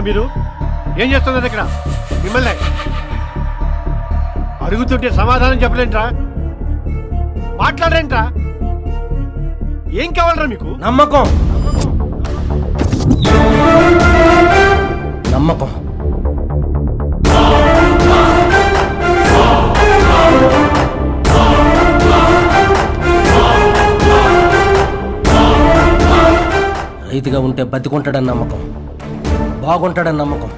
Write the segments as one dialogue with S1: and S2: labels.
S1: మీరు? ఏం చేస్తున్నారు ఇక్కడ? మిమ్మల్ని అడుగుతుంటే సమాధానం చెప్పలేంట్రా? మాట్లాడరేంట్రా? ఏం కావాలరా మీకు?
S2: నమ్మకం నమ్మకం రైతుగా ఉంటే బతికుంటాడని నమ్మకం, బాగుంటాడని నమ్మకం.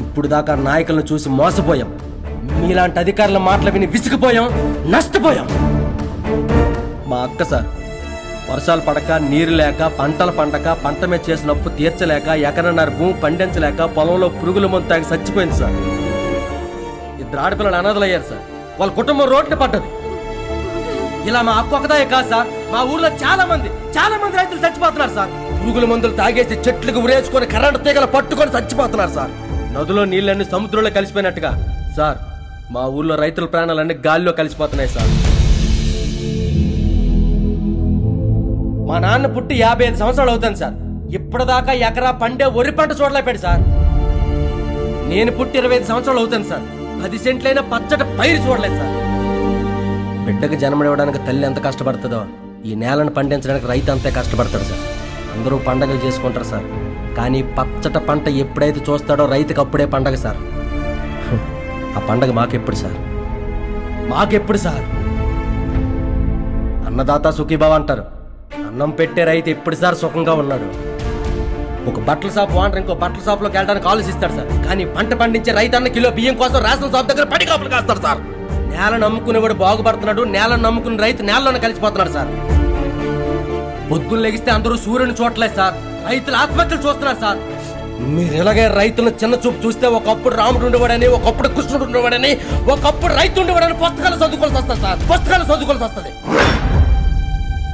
S2: ఇప్పుడు దాకా నాయకులను చూసి మోసపోయాం, మీలాంటి అధికారుల మాటలు విని విసిగిపోయాం, నష్టపోయాం. మా అక్క సార్ వర్షాలు పడక, నీరు లేక, పంటలు పండక, పంట మీద చేసిన అప్పు తీర్చలేక, ఎకరన్నర భూమి పండించలేక, పొలంలో పురుగుల మందు తాగి చచ్చిపోయింది సార్. 2 ఆడపిల్లలు అనాథలయ్యారు సార్. వాళ్ళ కుటుంబం రోడ్డున పడ్డది. ఇలా మా అక్క ఒకదాయే కాదు సార్, మా ఊర్లో చాలా మంది రైతులు చచ్చిపోతున్నారు సార్. పురుగుల మందులు తాగేసి చెట్లకు ఉరేసుకొని కరెంటు తీగలు పట్టుకొని చచ్చిపోతున్నారు సార్. నదులో నీళ్ళన్నీ సముద్రంలో కలిసిపోయినట్టుగా సార్ మా ఊర్లో రైతుల ప్రాణాలన్నీ గాలిలో కలిసిపోతున్నాయి సార్. మా నాన్న పుట్టి 55 సంవత్సరాలు అవుతుంది సార్. ఇప్పటిదాకా ఎకరా పండే వరి పంట చూడలేపాడు సార్. నేను పుట్టి 25 సంవత్సరాలు అవుతుంది సార్. 10 సెంట్లైనా పచ్చటి పైరు చూడలేదు సార్. బిడ్డకు జన్మనివ్వడానికి తల్లి ఎంత కష్టపడుతుందో ఈ నేలను పండించడానికి రైతు అంతే కష్టపడతాడు సార్. అందరూ పండగలు చేసుకుంటారు సార్, కానీ పచ్చట పంట ఎప్పుడైతే చూస్తాడో రైతుకు అప్పుడే పండగ సార్. ఆ పండగ మాకెప్పుడు సార్? మాకెప్పుడు సార్? అన్నదాత సుఖీభావ అంటారు. అన్నం పెట్టే రైతు ఎప్పుడు సార్ సుఖంగా ఉన్నాడు? ఒక బట్టల షాప్ ఓనర్ ఇంకో బట్టల షాప్లోకి వెళ్ళడానికి ఆలోచిస్తాడు సార్, కానీ పంట పండించే రైతు అన్న కిలో బియ్యం కోసం రేషన్ షాప్ దగ్గర పడి కాపులు కాస్తాడు సార్. నేలను నమ్ముకునేవాడు బాగుపడుతున్నాడు, నేలను నమ్ముకునే రైతు నేలలోనే కలిసిపోతున్నాడు సార్. పొద్దున్న లెగిస్తే అందరూ సూర్యుని చూడలేదు సార్, రైతులు ఆత్మహత్యలు చూస్తున్నారు సార్. మీరు ఇలాగే రైతులను చిన్న చూపు చూస్తే ఒకప్పుడు రాముడు ఉండేవాడని, ఒకప్పుడు కృష్ణుడు ఉండేవాడని, ఒకప్పుడు రైతు ఉండేవాడని పుస్తకాలు చదువుకోవాల్సి వస్తుంది సార్. పుస్తకాలు చదువుకోవాల్సి వస్తుంది.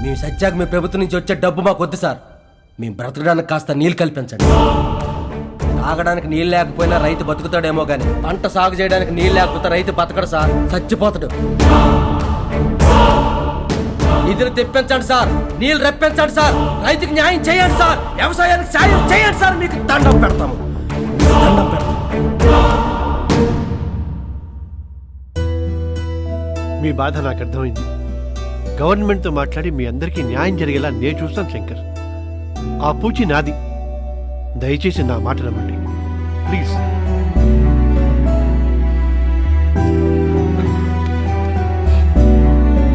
S2: మేము సత్యాక మీ ప్రభుత్వం నుంచి వచ్చే డబ్బు మాకు వద్దు సార్. మేము బ్రతకడానికి కాస్త నీళ్ళు కల్పించండి. తాగడానికి నీళ్ళు లేకపోయినా రైతు బతుకుతాడేమో కానీ పంట సాగు చేయడానికి నీళ్ళు లేకపోతే రైతు బతకడు సార్, చచ్చిపోతాడు. నిధులు తెప్పించండి సార్, నీళ్ళు రప్పించండి సార్, రైతుకి న్యాయం చేయండి సార్, వ్యవసాయానికి సాయం చేయండి సార్. మీకు దండం పెడతాము, దండం పెడతాము.
S1: మీ బాధ నాకు అర్థమైంది. గవర్నమెంట్తో మాట్లాడి మీ అందరికీ న్యాయం జరిగేలా నేను చూస్తాను శంకర్. ఆ పూచి నాది. దయచేసి నా మాట నమ్మండి ప్లీజ్.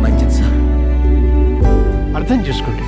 S2: మంచిది సార్,
S1: అర్థం చేసుకోండి.